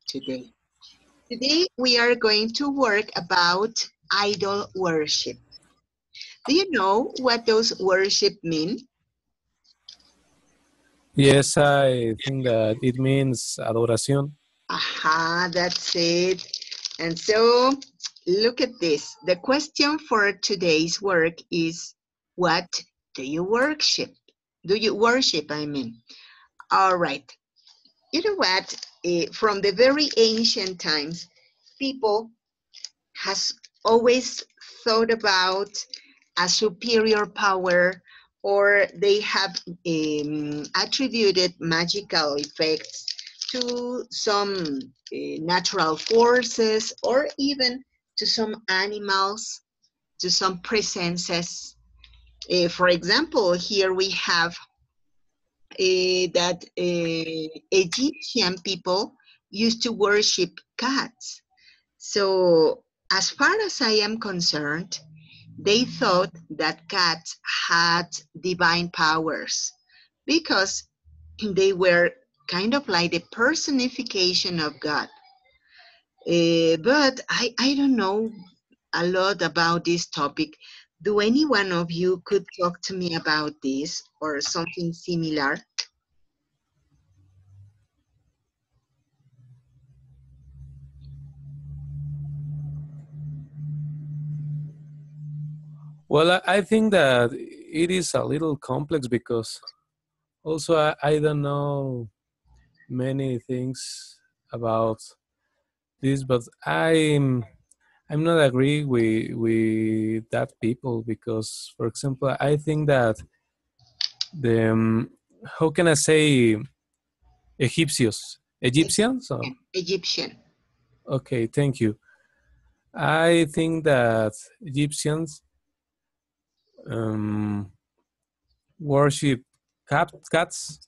today. Today we are going to work about idol worship. Do you know what those worship mean? Yes, I think that it means adoración. Aha, that's it. And so look at this. The question for today's work is, what do you worship? Do you worship, I mean? All right. You know what? From the very ancient times, people has always thought about a superior power, or they have attributed magical effects to some natural forces, or even to some animals, to some presences. For example, here we have that Egyptian people used to worship cats. So, as far as I am concerned, they thought that cats had divine powers because they were kind of like the personification of God. But I don't know a lot about this topic. Do any one of you could talk to me about this or something similar? Well, I think that it is a little complex because also I don't know many things about this, but I'm not agree with that people because, for example, I think that the how can I say Egyptians? So, Egyptian. okay, thank you. I think that Egyptians um, worship cats.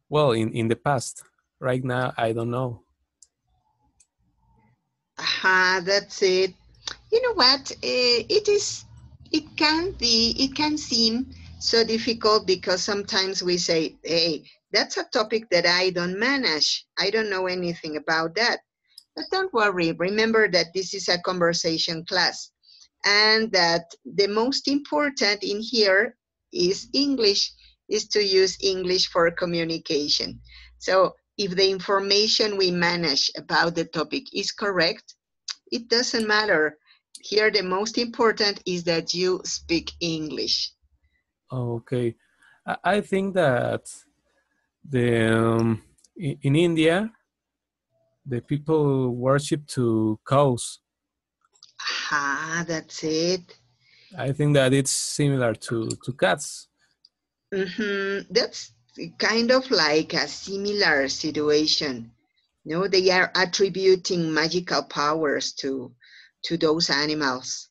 Well, in the past, right now I don't know. Aha, that's it. You know what? It can seem so difficult because sometimes we say, hey, that's a topic that I don't manage. I don't know anything about that. But don't worry. Remember that this is a conversation class and that the most important in here is English, is to use English for communication. So if the information we manage about the topic is correct, it doesn't matter. Here, the most important is that you speak English. Okay, I think that the in India the people worship to cows. Ah, that's it. I think that it's similar to cats. That's kind of like a similar situation. No, they are attributing magical powers to those animals.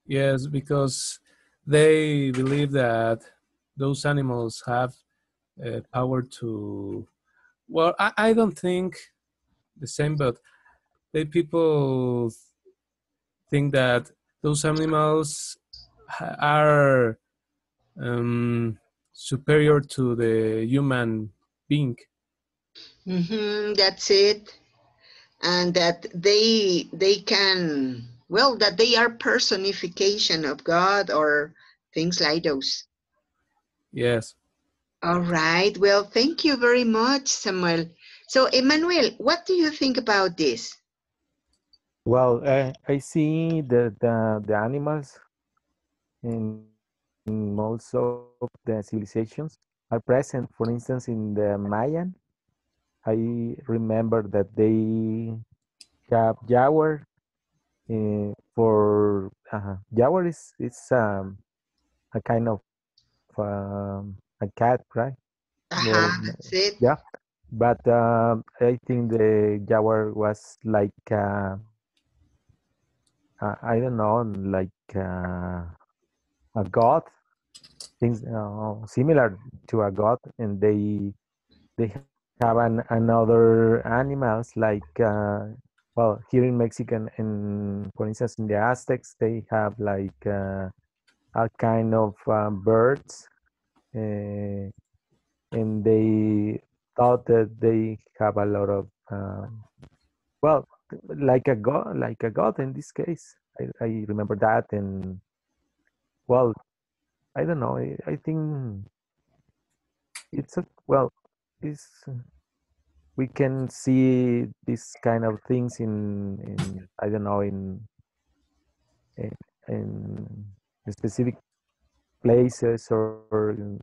Yes, because they believe that those animals have power to. Well, I don't think the same, but they people think that those animals are superior to the human being. That's it. And that they can, well, that they are personification of God or things like those. Yes. All right. Well, thank you very much, Samuel. So, Emmanuel, what do you think about this? Well, I see the animals in most of the civilizations are present. For instance, in the Mayan, I remember that they have jaguar. For jaguar is a kind of a cat, right? Well, That's it. yeah, but I think the jaguar was like I don't know, like a god, things similar to a god, and they have another animals like well, here in Mexican, in for instance in the Aztecs, they have like a kind of birds, uh, and they thought that they have a lot of um, well, like a god in this case. I remember that, and well, I don't know. I think it's a well, it's we can see this kind of things in I don't know in, in specific places or in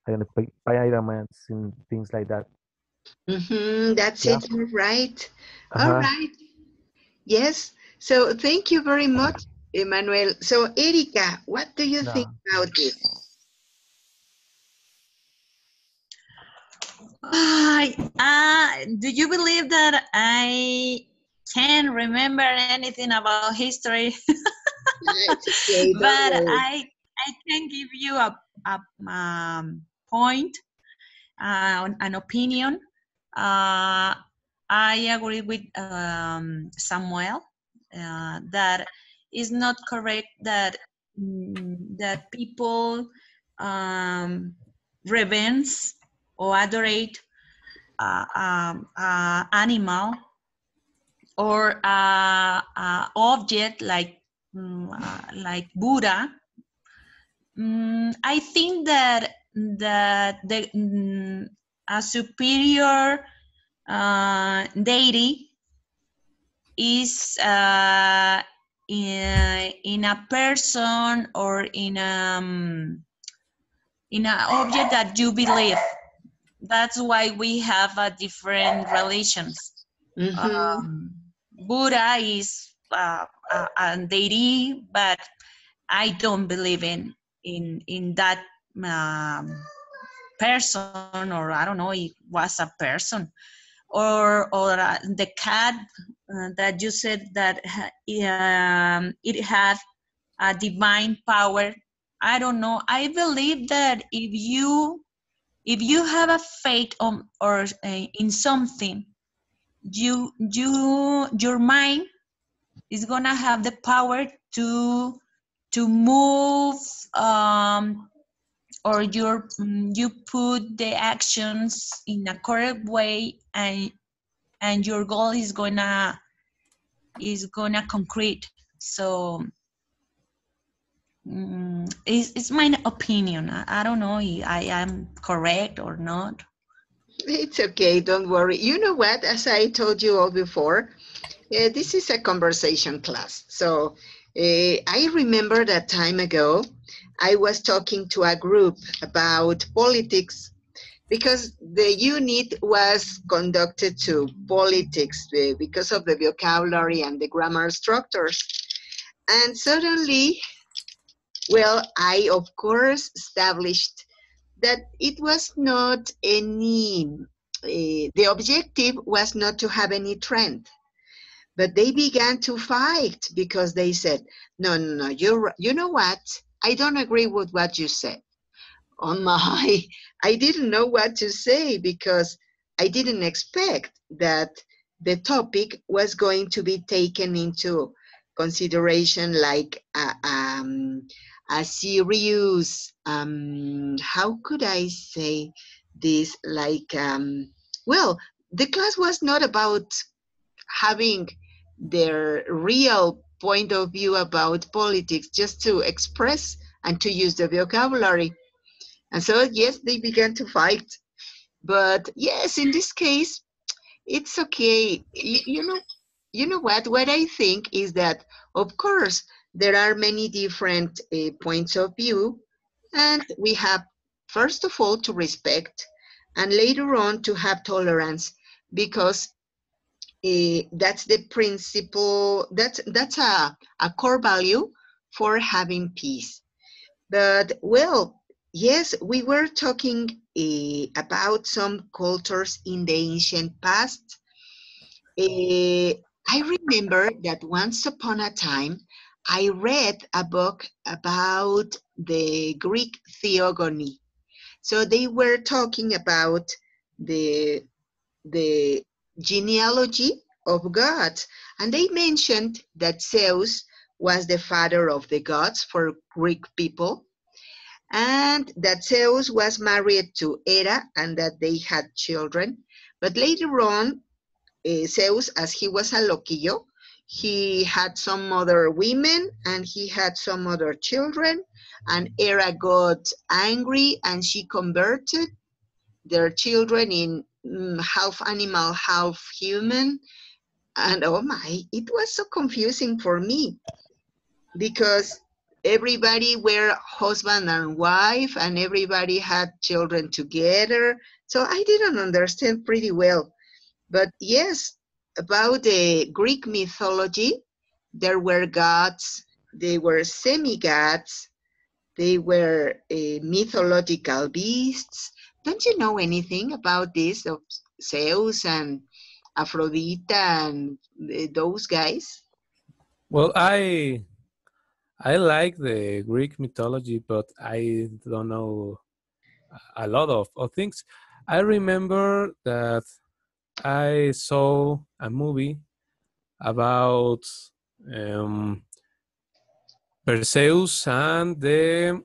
I don't know pyramids and things like that. That's Yeah. it. You're right. All Uh-huh. right. Yes. So thank you very much, Emmanuel. So, Erika, what do you think No. about this? Do you believe that I can remember anything about history? It's okay. Don't But worry. I can give you a point, an opinion. Uh, I agree with Samuel that is not correct that that people reverence or adorate animal or object like Buddha. I think that a superior deity is in a person or in an object that you believe. That's why we have different relations. Mm-hmm. Buddha is a deity, but I don't believe in that um, person, or I don't know, it was a person, or the cat that you said that it had a divine power. I don't know. I believe that if you have a faith on or in something, your mind is gonna have the power to move, or you put the actions in a correct way, and your goal is gonna concrete. So it's my opinion. I don't know if I am correct or not. It's okay. Don't worry. You know what? As I told you all before, this is a conversation class. So I remember that time ago, I was talking to a group about politics because the unit was conducted to politics because of the vocabulary and the grammar structures. And suddenly, well, I of course established that it was not the objective was not to have any trend. But they began to fight because they said, no, no, no, you know what? I don't agree with what you said. Oh my, I didn't know what to say because I didn't expect that the topic was going to be taken into consideration like a serious, how could I say this? Like, well, the class was not about having their real point of view about politics, just to express and to use the vocabulary. And so, yes, they began to fight. But yes, in this case, it's okay. You know what? What I think is that, of course, there are many different points of view, and we have, first of all, to respect, and later on to have tolerance, because that's the principle. That's a core value for having peace. But well, yes, we were talking about some cultures in the ancient past. Uh, I remember that once upon a time, I read a book about the Greek theogony. So they were talking about the the genealogy of gods, and they mentioned that Zeus was the father of the gods for Greek people, and that Zeus was married to Hera and that they had children. But later on, Zeus, as he was a loquillo, he had some other women and he had some other children, and Hera got angry and she converted their children in half animal, half human. And oh my, it was so confusing for me because everybody were husband and wife and everybody had children together. So I didn't understand pretty well. But yes, about the Greek mythology, there were gods, they were semi-gods, they were mythological beasts. Don't you know anything about this of Zeus and Aphrodite and those guys? Well, I like the Greek mythology, but I don't know a lot of things. I remember that I saw a movie about um, Perseus and the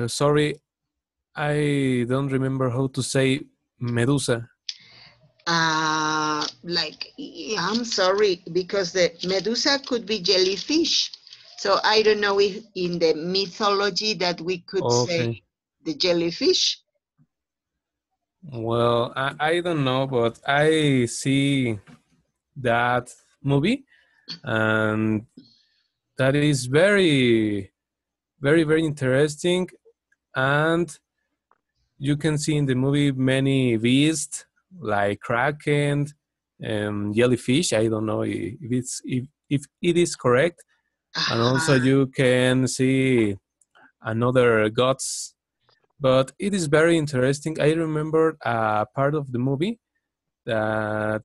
sorry, I don't remember how to say Medusa. I'm sorry, because the Medusa could be jellyfish. So I don't know if in the mythology that we could say Okay. the jellyfish. Well, I don't know, but I see that movie, and that is very interesting. And you can see in the movie many beasts like kraken, jellyfish. I don't know if it is correct. And also Uh-huh. you can see another gods. But it is very interesting. I remember a part of the movie that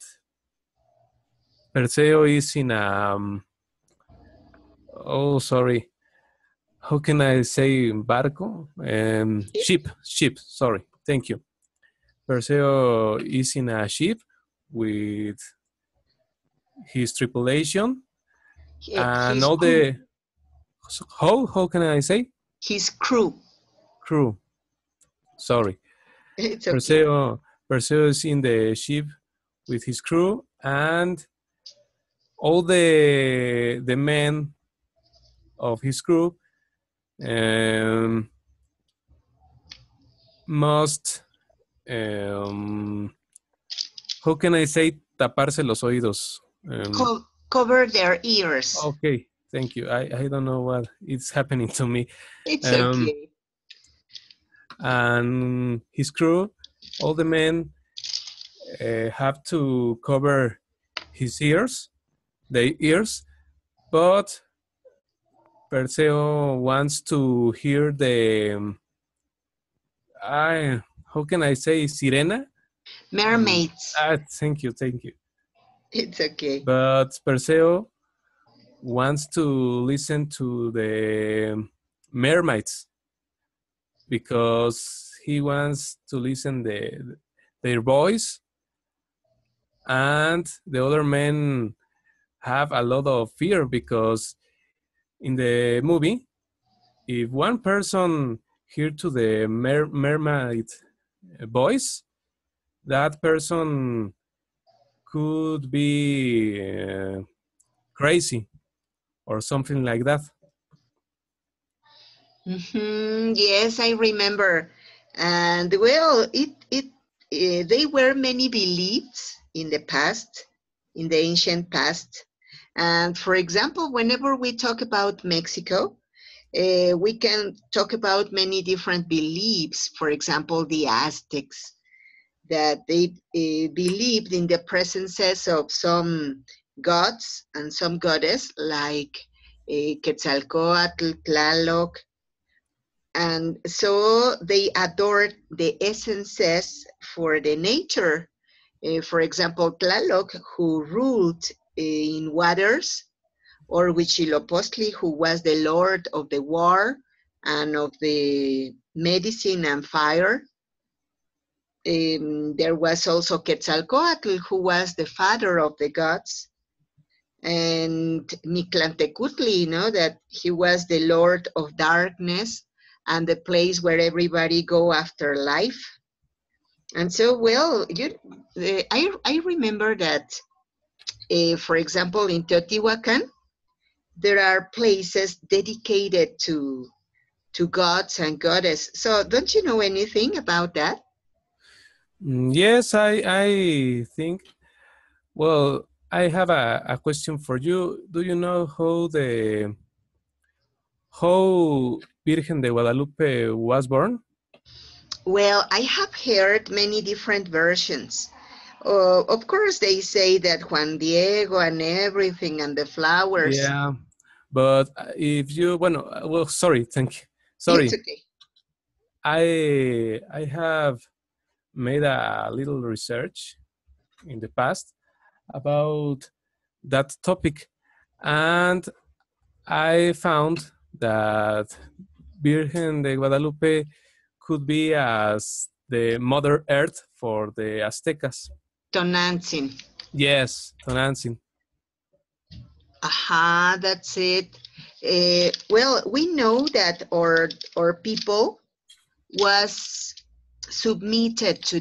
Perseo is in a oh sorry, how can I say barco? Ship. Sorry, thank you. Perseo is in a ship with his tripulation and His all crew. the how can I say His crew. crew. Sorry, It's okay. Perseo is in the ship with his crew, and all the men of his crew um, must um, how can I say taparse los oídos? Cover their ears. Okay, thank you. I don't know what is happening to me. It's Um, okay. and his crew, all the men have to cover his ears, their ears, but Perseo wants to hear the I how can I say sirena? Mermaids. Thank you, thank you. It's okay. But Perseo wants to listen to the mermaids because he wants to listen their voice, and the other men have a lot of fear because in the movie, if one person hear to the mermaid voice, that person could be crazy or something like that. Yes, I remember. And well, they were many beliefs in the past, in the ancient past. And for example, whenever we talk about Mexico, we can talk about many different beliefs. For example, the Aztecs, that they believed in the presences of some gods and some goddess like Quetzalcoatl, Tlaloc, and so they adored the essences for the nature. For example, Tlaloc, who ruled in waters, or Huitzilopochtli, who was the lord of the war and of the medicine and fire. There was also Quetzalcoatl, who was the father of the gods, and Mictlantecutli, that he was the lord of darkness and the place where everybody go after life. And so, well, I remember that, for example, in Teotihuacan, there are places dedicated to gods and goddess. So don't you know anything about that? Yes, I think. Well, I have a question for you. Do you know how Virgen de Guadalupe was born? Well, I have heard many different versions. Of course, they say that Juan Diego and everything and the flowers. Yeah, but if you, well, sorry, thank you. It's Sorry, okay. I have made a little research in the past about that topic, and I found that Virgen de Guadalupe could be as the Mother Earth for the Aztecas. Tonantzin. Yes, Tonantzin. Aha, that's it. Well, we know that our people was submitted to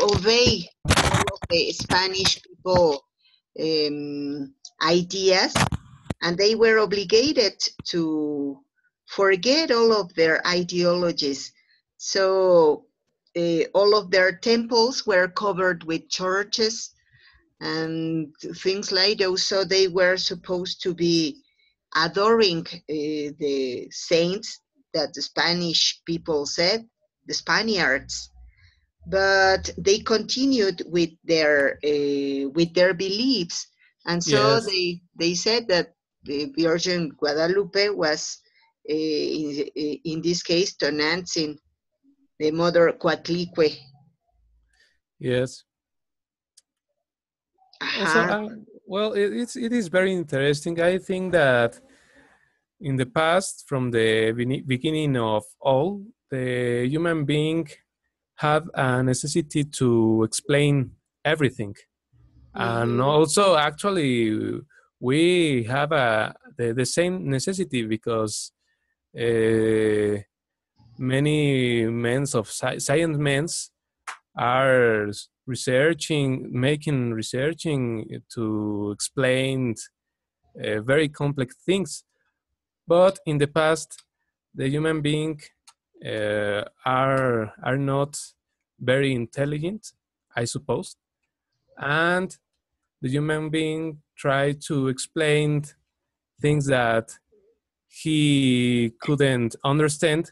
obey all of the Spanish people ideas, and they were obligated to forget all of their ideologies. So all of their temples were covered with churches and things like those. So they were supposed to be adoring the saints that the Spanish people said, the Spaniards, but they continued with their beliefs, and so Yes, they said that the Virgin Guadalupe was in this case Tonantzin, the mother Coatlicue. yes. Also, Aha. well, it is very interesting. I think that in the past, from the beginning of all, the human being had a necessity to explain everything, and Mhm. also actually we have the same necessity because uh, many men of science men are researching to explain very complex things. But in the past, the human being are not very intelligent, I suppose, and the human being try to explain things that he couldn't understand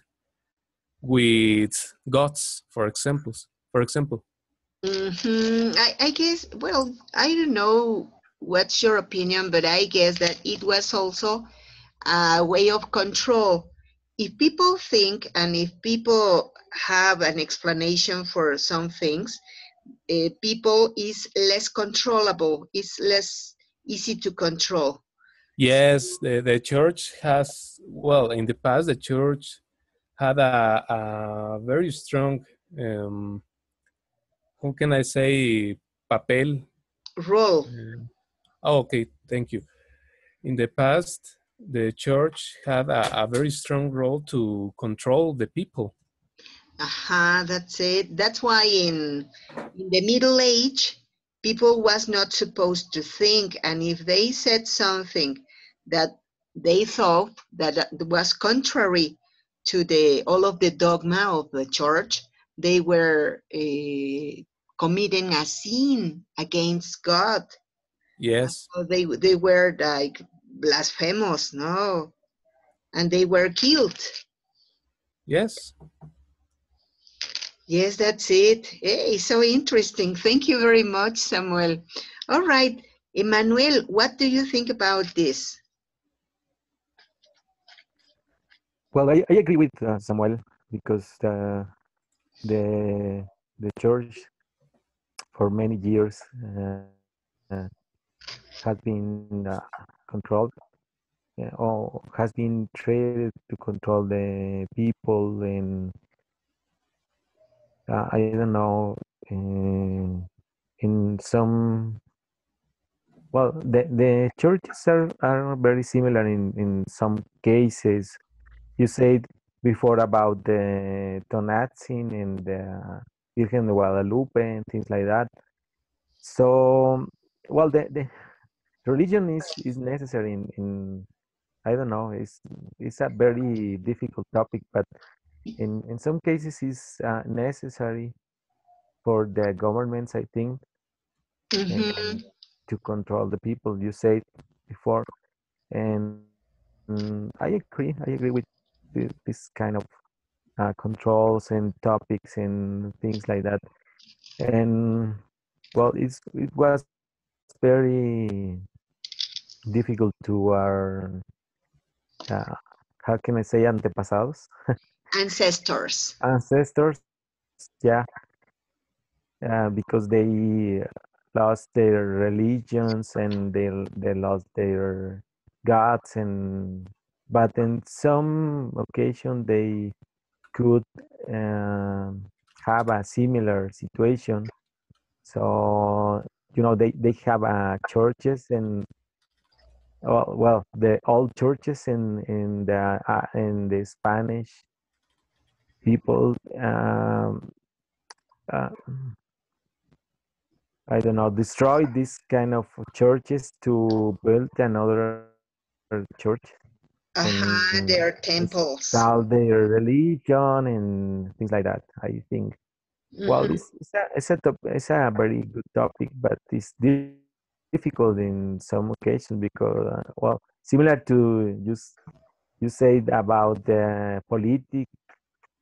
with gods, for example. For example, I guess, well, I don't know what's your opinion, but I guess that it was also a way of control. If people think and if people have an explanation for some things, people is less controllable, it's less easy to control. yes, the church has, well, in the past, the church had a very strong, how can I say, papel. Role. Oh, okay, thank you. In the past, the church had a very strong role to control the people. Aha, that's it. That's why in the Middle Age, people was not supposed to think, and if they said something that they thought that was contrary to the all of the dogma of the church, they were committing a sin against God. Yes, So they were like blasphemous, no, and they were killed. yes. Yes, that's it. Hey, so interesting. Thank you very much, Samuel. All right, Emmanuel, what do you think about this? Well, I agree with Samuel because the the church for many years has been controlled or has been trained to control the people and I don't know in some well the churches are very similar in some cases. You said before about the Tonatzin and the Virgen de Guadalupe and things like that. So, well, the religion is necessary in I don't know, it's a very difficult topic, but in some cases it's necessary for the governments, I think, Mm-hmm. and to control the people. You said before, and I agree. I agree with this kind of controls and topics and things like that. And well, it was very difficult to our how can I say antepasados, Ancestors. ancestors, yeah, because they lost their religions and they lost their gods, and but in some occasion they could um, have a similar situation. So they have churches and well the old churches in the Spanish people uh, I don't know, destroy this kind of churches to build another church and Their install temples. their religion and things like that. I think. Well, Mm-hmm. it's a very good topic, but it's difficult in some occasions because, well, similar to you said about the politics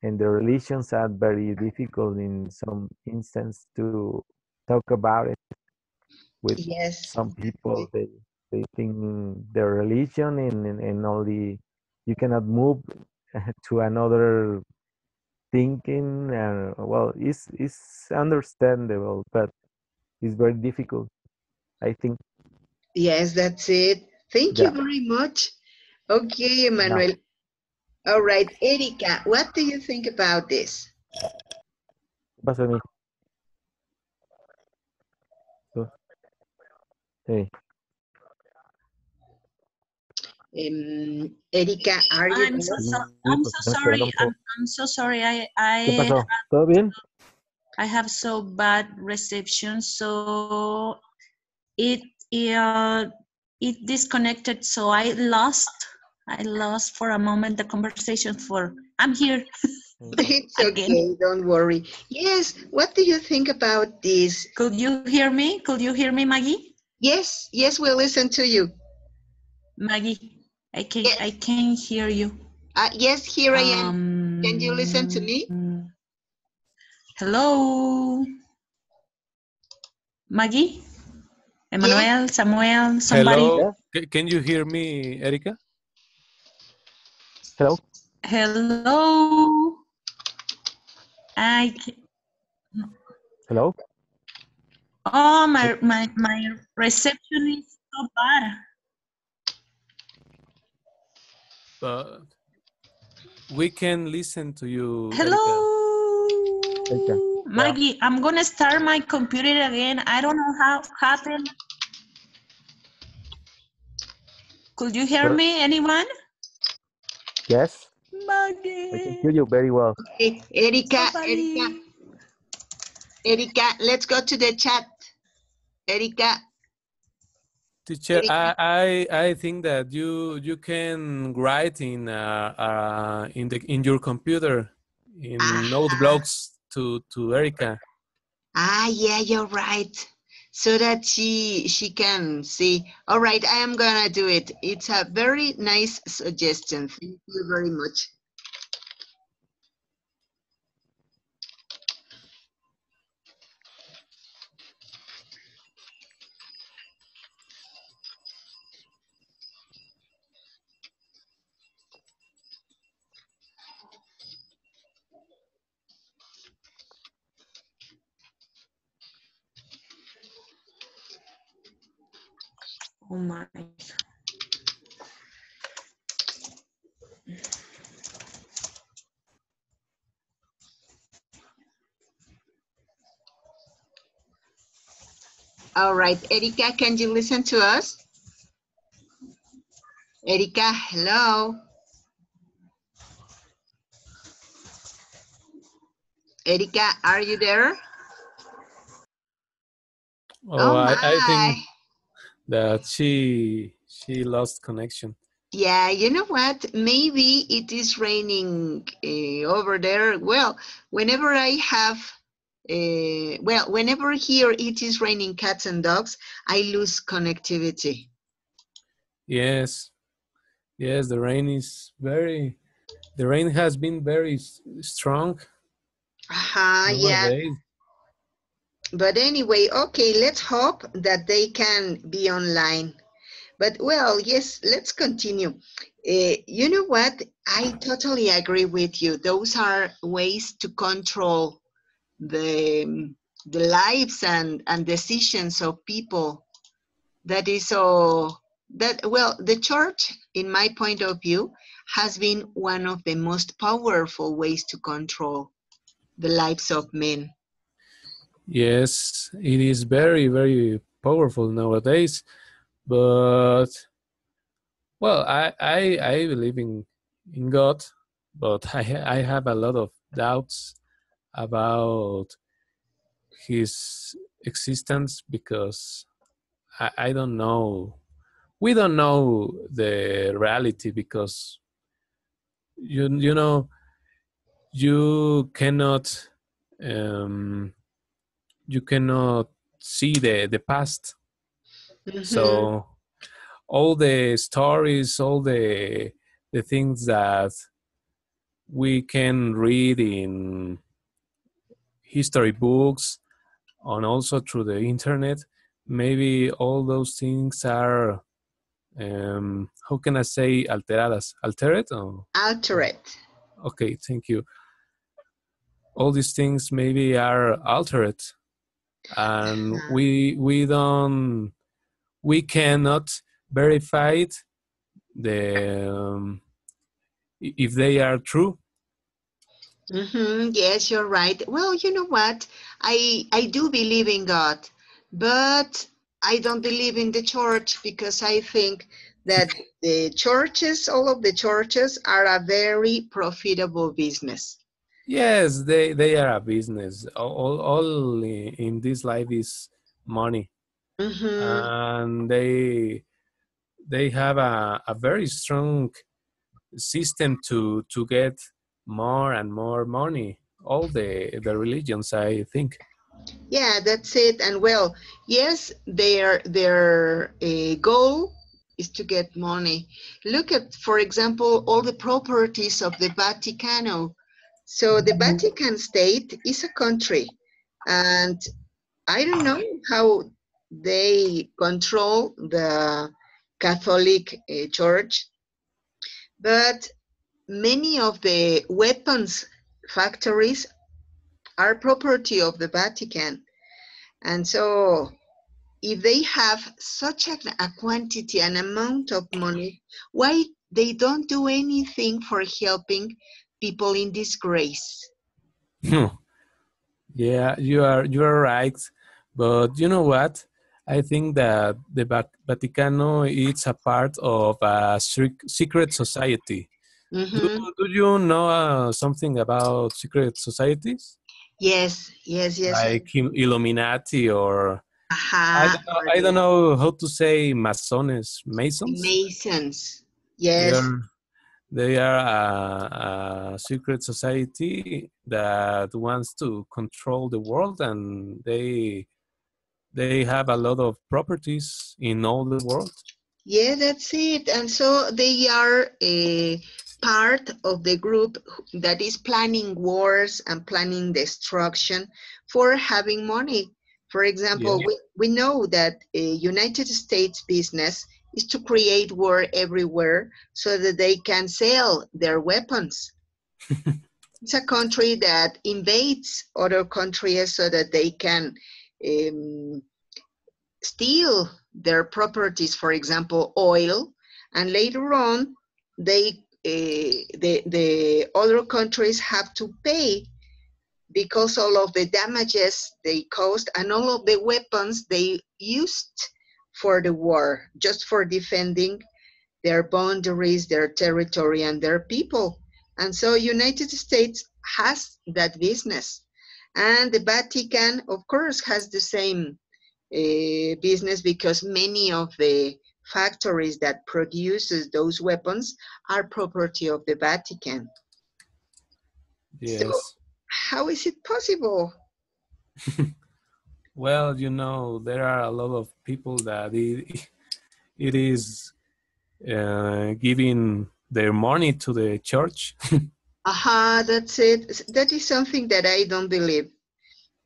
and the relations are very difficult in some instance to talk about it with Yes. some people. They think their religion and only you cannot move to another thinking. Well, it's understandable, but it's very difficult. I think. Yes, that's it. Thank you Yeah. very much. Okay, No. Emmanuel. All right, Erika, what do you think about this? ¿Qué pasó de mí? Tú. Hey. Erika, are you I'm so there? so Sí, I'm pues so están esperando sorry. mucho. I'm so sorry. ¿Qué pasó? ¿Todo bien? I have so bad reception, so it uh, it disconnected. So I lost for a moment the conversation. For I'm here It's again. okay, don't worry. Yes, what do you think about this? Could you hear me? Could you hear me, Maggie? Yes, yes, we'll listen to you. Maggie, I Yes, can hear you. yes, here I am. Can you listen to me? Hello, Maggie, Yes, Emmanuel, Samuel, somebody. Hello, Yeah. can you hear me, Erika? Hello. Hello. I Hello. oh my reception is so bad. But we can listen to you, Erika. Okay. Hello, Yeah. Maggie. I'm gonna start my computer again. I don't know how happened. Could you hear Sure. me, anyone? Yes. I can hear Maggie, you very well. okay. somebody. Erika, let's go to the chat. Erika, Teacher, Erika. I think that you can write in your computer in note Ah, blocks to Erika. yeah, you're right. So that she can see. All right, I am gonna do it. It's a very nice suggestion. Thank you very much. Oh my. All right, Erika, can you listen to us? Erika, hello. Erika, are you there? Oh, Oh I my. think that she lost connection. Yeah, you know what? Maybe it is raining over there. Well, whenever I have, whenever here it is raining cats and dogs, I lose connectivity. Yes, yes, the rain has been very strong Yeah. nowadays. But anyway, okay, let's hope that they can be online. But well, yes, let's continue. You know what? I totally agree with you. Those are ways to control the the lives and decisions of people. That is so that well, the church, in my point of view, has been one of the most powerful ways to control the lives of men. Yes, it is very, very powerful nowadays. But well, I believe in God, but I have a lot of doubts about his existence because I don't know. We don't know the reality because you know you cannot um, you cannot see the past. Hmm. So all the stories, all the things that we can read in history books and also through the internet, maybe all those things are how can I say altered? Altered. Okay, thank you. All these things maybe are altered, and we cannot verify it, the if they are true. Yes, you're right. Well, you know what? I do believe in God, but I don't believe in the church because I think that the churches, all of the churches, are a very profitable business. Yes, they are a business. All in this life is money, Mm-hmm. and they have a very strong system to get more and more money. All the religions, I think. Yeah, that's it. And well, yes, their goal is to get money. Look at, for example, all the properties of the Vaticano. So the Vatican State is a country, and I don't know how they control the Catholic Church, but many of the weapons factories are property of the Vatican. And so if they have such a quantity, an amount of money, why they don't do anything for helping people in disgrace? Yeah, you are right, but you know what? I think that the Vaticano is a part of a secret society. Do Hmm. do you know something about secret societies Yes, yes, yes. like Illuminati, or Aha, or I the don't know how to say Masons? Masons. They Yes, are they are a secret society that wants to control the world, and they have a lot of properties in all the world. yeah, that's it. And so they are a part of the group that is planning wars and planning destruction for having money. For Yeah. example, we know that a United States business is to create war everywhere so that they can sell their weapons. It's a country that invades other countries so that they can um, steal their properties, for example, oil, and later on, the other countries have to pay because all of the damages they caused and all of the weapons they used for the war, just for defending their boundaries, their territory, and their people. And so United States has that business. And the Vatican, of course, has the same business because many of the factories that produces those weapons are property of the Vatican. So Yes. how is it possible? Well, there are a lot of people that it is giving their money to the church. Aha, that's it. That is something that I don't believe.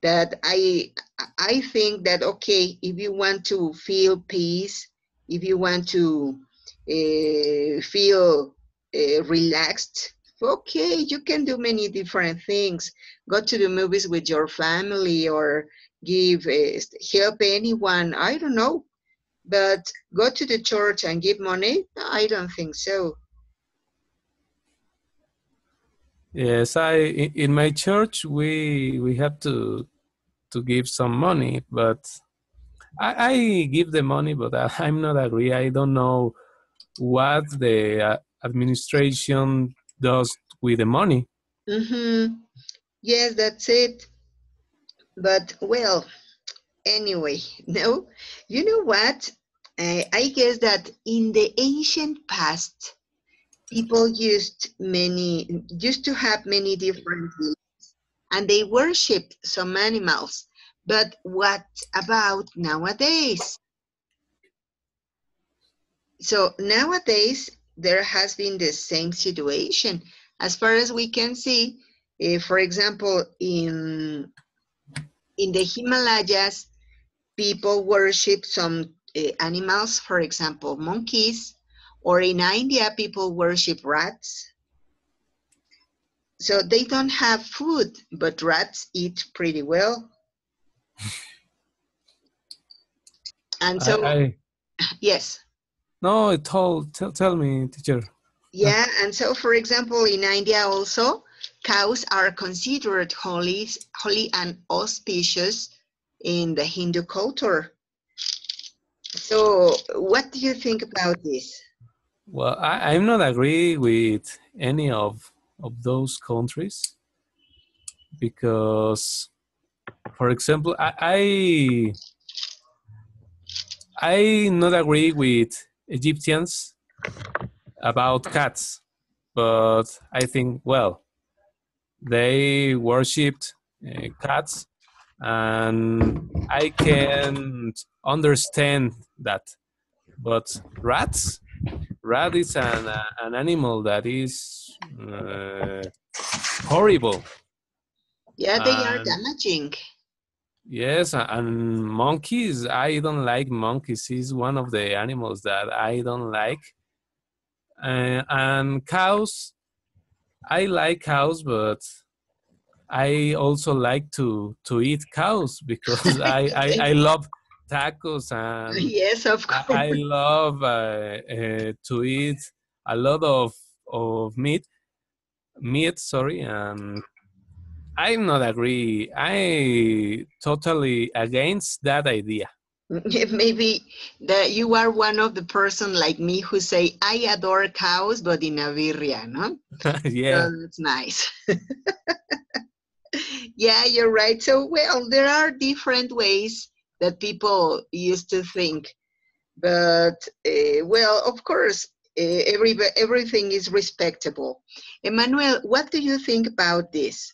That I think that okay, if you want to feel peace, if you want to feel relaxed, okay, you can do many different things. Go to the movies with your family or give help anyone. I don't know, but go to the church and give money. I don't think so. Yes, in my church we have to give some money, but I give the money, but I'm not agree. I don't know what the administration does with the money. Mm-hmm. Yes, that's it. But well, anyway, no, you know what? I guess that in the ancient past, people used to have many different beliefs, and they worshipped some animals. But what about nowadays? So nowadays, there has been the same situation. As far as we can see, for example, in the Himalayas, people worship some animals, for example, monkeys, or in India, people worship rats. So they don't have food, but rats eat pretty well. And I, so, I yes, no, tell me, teacher. yeah. And so, for example, in India also, cows are considered holy and auspicious in the Hindu culture. So, what do you think about this? Well, I'm not agree with any of those countries because, for example, I not agree with Egyptians about cats, but I think well they worshipped cats, and I can understand that. But rat is an animal that is horrible. Yeah, they are And damaging. yes, and monkeys, I don't like monkeys. It's one of the animals that I don't like. And cows, I like cows, but I also like to eat cows because I love tacos, and Yes, of course. I love to eat a lot of meat. Sorry, and I'm not agree. I totally against that idea. Maybe that you are one of the person like me who say I adore cows, but in a birria, no? Yeah. So that's nice. Yeah, you're right. So, well, there are different ways that people used to think, but well, of course, everything is respectable. Emmanuel, what do you think about this?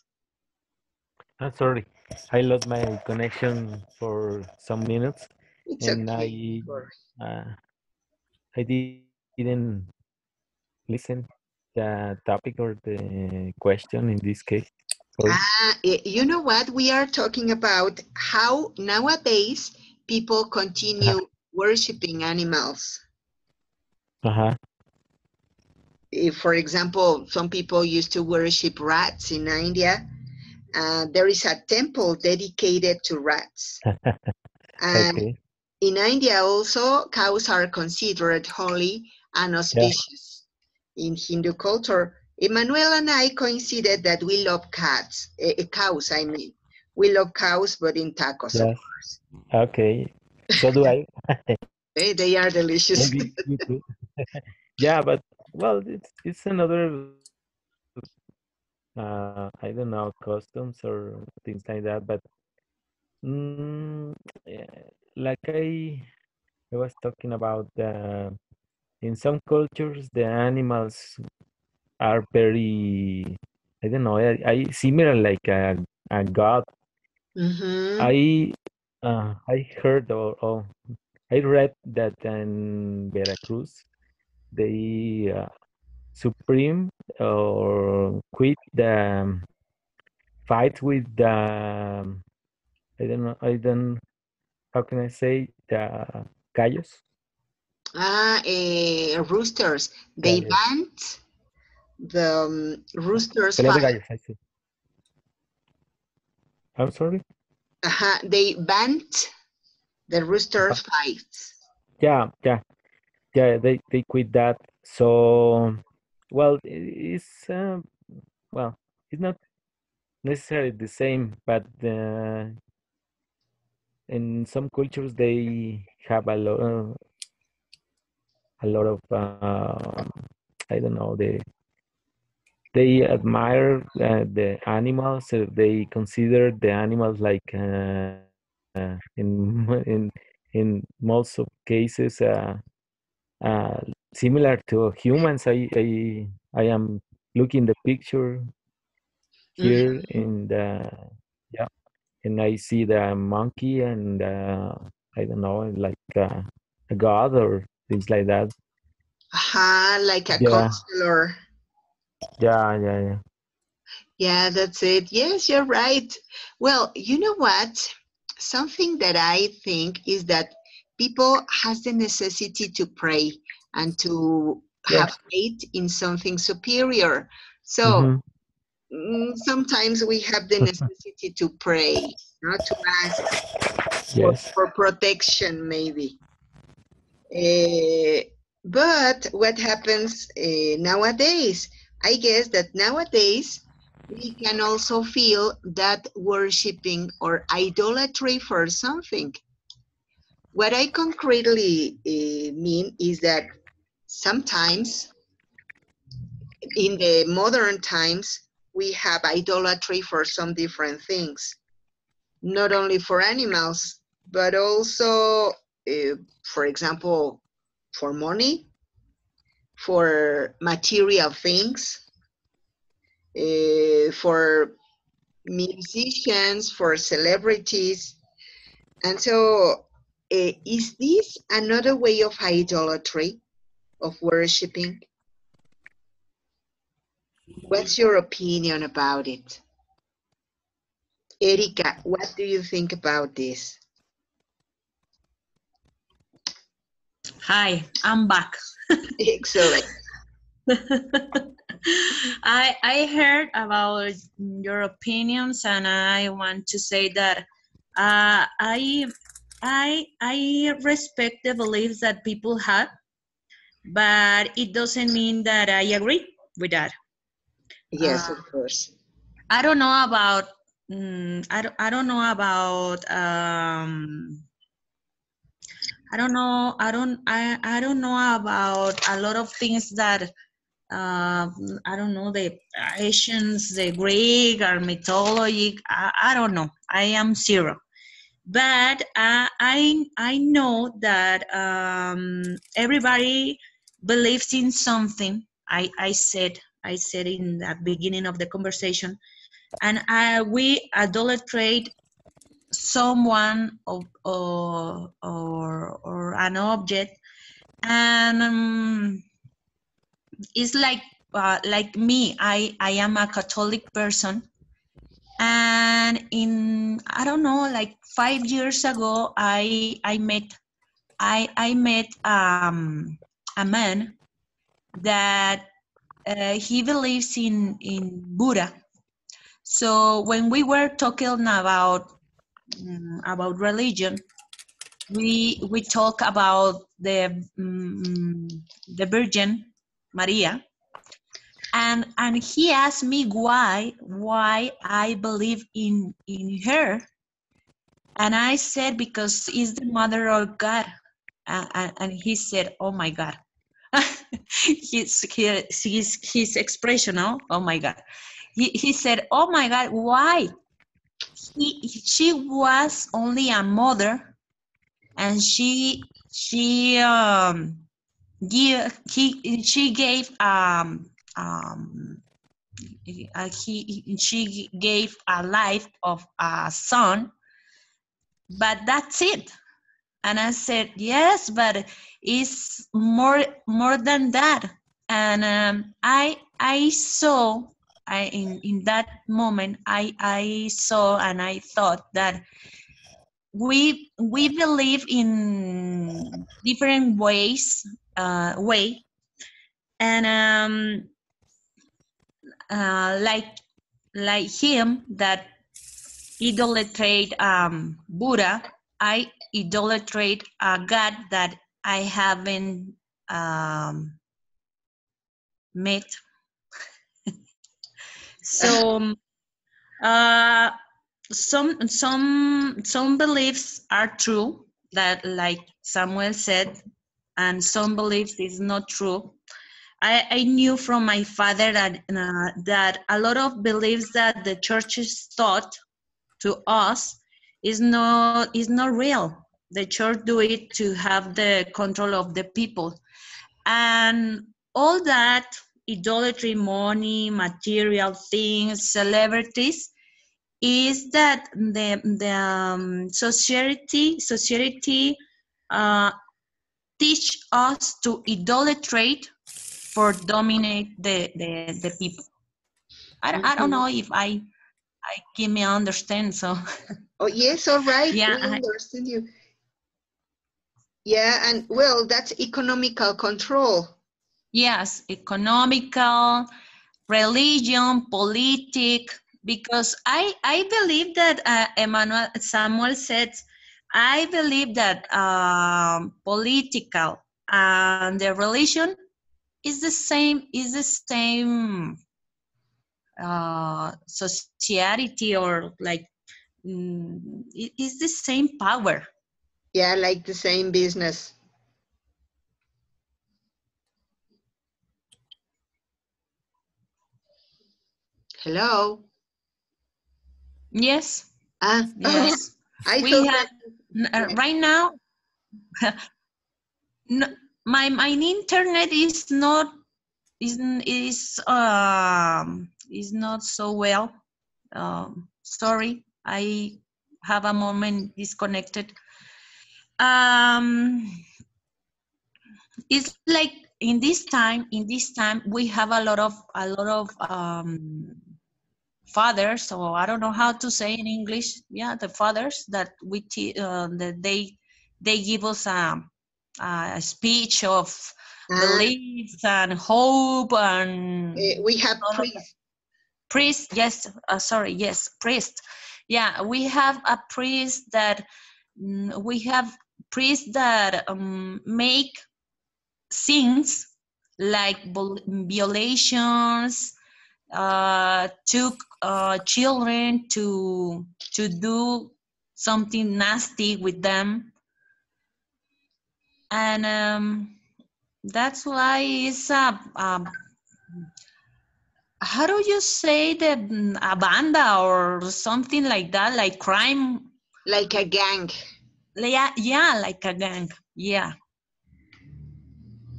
I'm sorry, I lost my connection for some minutes, It's and okay. Don't worry. I didn't listen the topic or the question in this case. Sorry. You know what? We are talking about how nowadays people Uh-huh. continue worshiping animals. Uh-huh. If, for example, some people used to worship rats in India. There is a temple dedicated to rats. And Okay. in India also, cows are considered holy and Yeah. auspicious in Hindu culture. Emmanuel and I coincided that we love cows, I mean. We love cows, but in tacos, of Yes. course. Okay. So do I. They are delicious. Maybe you too. Yeah, but well, it's another I don't know, customs or things like that. But yeah, like I was talking about, in some cultures, the animals are very, I don't know, I similar like a god. Mm-hmm. I heard or I read that in Veracruz they supreme or quit the fight with the I don't know, I don't, how can I say, the gallos? Roosters. They Gallos. banned the roosters Pelea de fight. gallos, I see. I'm sorry. They banned the roosters Uh-huh. fights. Yeah, yeah, yeah. They quit that. So, well, it's well, it's not necessarily the same, but in some cultures they have a lot of I don't know, they admire the animals. They consider the animals like in most of cases uh, similar to humans. I am looking the picture here Mhm. in the, yeah, and I see the monkey and I don't know, like a god or things like that. Like a Yeah, counselor. yeah. Yeah, that's it. Yes, you're right. Well, you know what? Something that I think is that people has the necessity to pray and to have Yes. faith in something superior. So Mm-hmm. sometimes we have the necessity to pray, not to ask Yes. for protection, maybe. Uh, but what happens nowadays? I guess that nowadays we can also feel that worshiping or idolatry for something. What I concretely mean is that sometimes in the modern times we have idolatry for some different things, not only for animals, but also, for example, for money, for material things, for musicians, for celebrities. And so, is this another way of idolatry, of worshiping? What's your opinion about it? Erika, what do you think about this? Hi, I'm back. Excellent. I heard about your opinions, and I want to say that I respect the beliefs that people have, but it doesn't mean that I agree with that. Yes, Uh, of course. I don't know about I don't know about I don't know about a lot of things that I don't know, the Asians, the Greek or mythology. I don't know. I am zero. But I know that everybody believes in something. I said in the beginning of the conversation, and we idolatrate someone or an object, and it's like me. I am a Catholic person, and in I don't know, like 5 years ago, I met a man that he believes in Buddha. So when we were talking about religion, we talk about the Virgin Maria, and he asked me why I believe in her, and I said because it's the mother of God, and he said, oh my God. His expression, oh my God. he said, "Oh my God, why?" She was only a mother, and she gave she gave a life of a son, but that's it. And I said, yes, but it's more than that. And I saw, in that moment, I saw and I thought that we believe in different way, and like him that idolatrate Buddha, I idolatrate a God that I haven't met. So uh, some beliefs are true, that like Samuel said, and some beliefs is not true. I knew from my father that a lot of beliefs that the churches taught to us is not real. The church do it to have the control of the people, and all that idolatry, money, material things, celebrities, is that the society uh, teach us to idolatrate for dominate the people. I don't know if I give me understand. So Oh, yes, all right. yeah, We understand you. Yeah, and well, that's economical control. yes, economical, religion, politic, because I believe that Emmanuel Samuel said, I believe that political and the religion is the same society, or like it is the same power. Yeah, like the same business. Hello? Yes, Ah, yes. I We thought have that. right now. No, my internet is not so well. Sorry, I have a moment disconnected. It's like in this time we have a lot of fathers, or I don't know how to say in English. Yeah, the fathers that that they give us a speech of beliefs and hope and We have all of that. priests. Priest, yes, sorry, yes, priest. Yeah, we have a priest that we have priests that make things like violations, took children to do something nasty with them, and that's why it's how do you say the a banda or something like that, like crime, Like a gang. yeah, like a gang, yeah.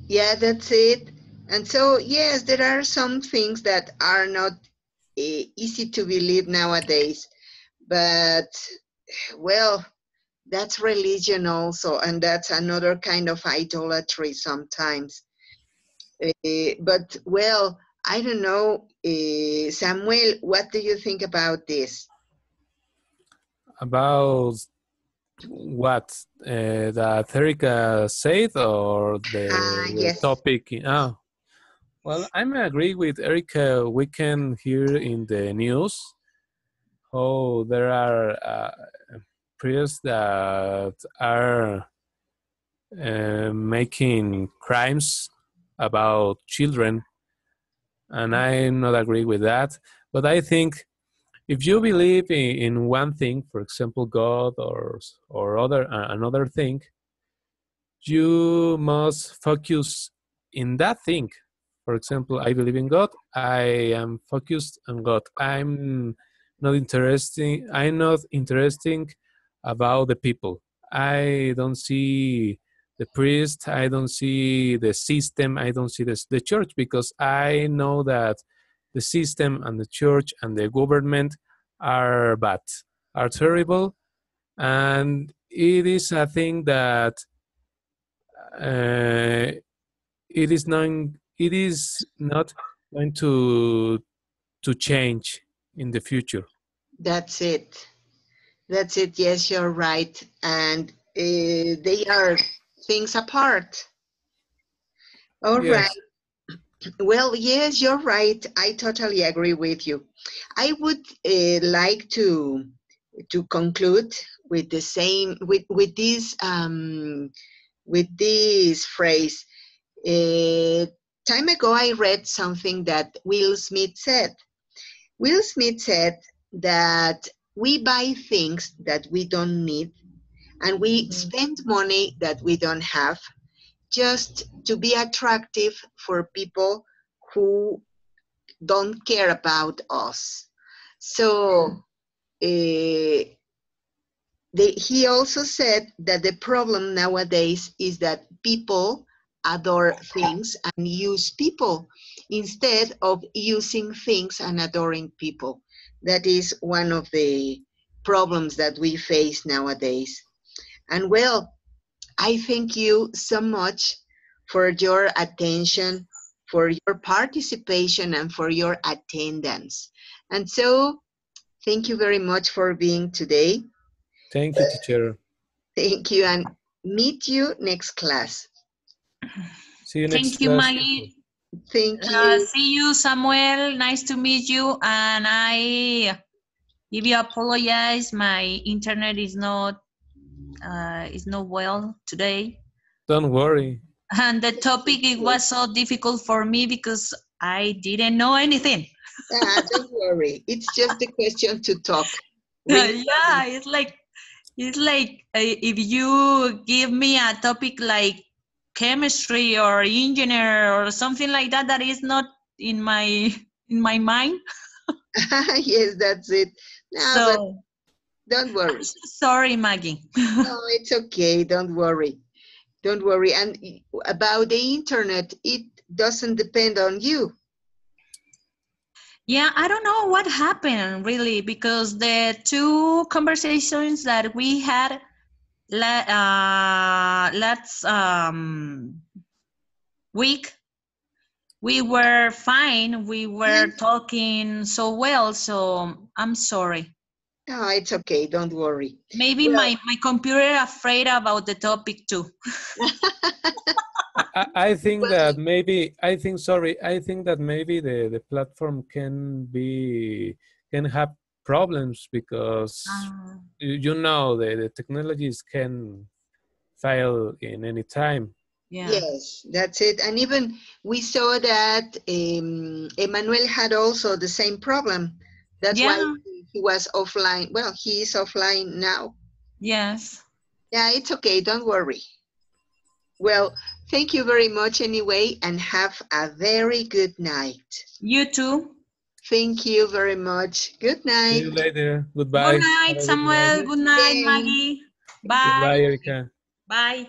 Yeah, that's it. And so, yes, there are some things that are not easy to believe nowadays. But, well, that's religion also, and that's another kind of idolatry sometimes. But, well, I don't know, Samuel, what do you think about this? About what that Erica said, or the Yes. topic? Oh, well, I'm agree with Erica. We can hear in the news how there are priests that are making crimes about children, and I not agree with that. But I think if you believe in one thing, for example, God or other another thing, you must focus in that thing. For example, I believe in God. I am focused on God. I'm not interesting about the people. I don't see the priest. I don't see the system. I don't see the church, because I know that the system and the church and the government are bad, are terrible, and it is a thing that uh, it is not it is not going to change in the future. That's it. That's it. Yes, you're right. And they are things apart. All right. Yes. Well, yes, you're right. I totally agree with you. I would like to conclude with the same with this phrase. Time ago, I read something that Will Smith said. Will Smith said that we buy things that we don't need and we spend money that we don't have just to be attractive for people who don't care about us. So he also said that the problem nowadays is that people adore things and use people instead of using things and adoring people. That is one of the problems that we face nowadays. And well, I thank you so much for your attention, for your participation, and for your attendance. And so, thank you very much for being today. Thank you, teacher. Thank you, and meet you next class. See you next Thank you, class. Maggie. Thank you. See you, Samuel. Nice to meet you. And I give you apologize. My internet is not well today. Don't worry. And the topic, it was so difficult for me because I didn't know anything. Don't worry. It's just a question to talk. Yeah, it's like if you give me a topic like chemistry or engineer or something like that, that is not in my mind. Yes, that's it. No, but So don't worry. I'm so sorry, Maggie. No, it's okay. Don't worry. Don't worry. And about the internet, it doesn't depend on you. Yeah, I don't know what happened really, because the two conversations that we had last week, we were fine. We were talking so well. So I'm sorry. No, it's okay. Don't worry. Maybe Well, my computer afraid about the topic too. I think that maybe I think that maybe the platform can have problems because you know the technologies can fail in any time. Yeah. yes, that's it. And even we saw that Emmanuel had also the same problem. That's why Yeah. he was offline. Well, he is offline now. Yes. Yeah, it's okay. Don't worry. Well, thank you very much anyway, and have a very good night. You too. Thank you very much. Good See you night. later. Good Goodbye. night, Have a good night. Samuel. Good night, Again. Maggie. Bye. Goodbye, Erika. Bye.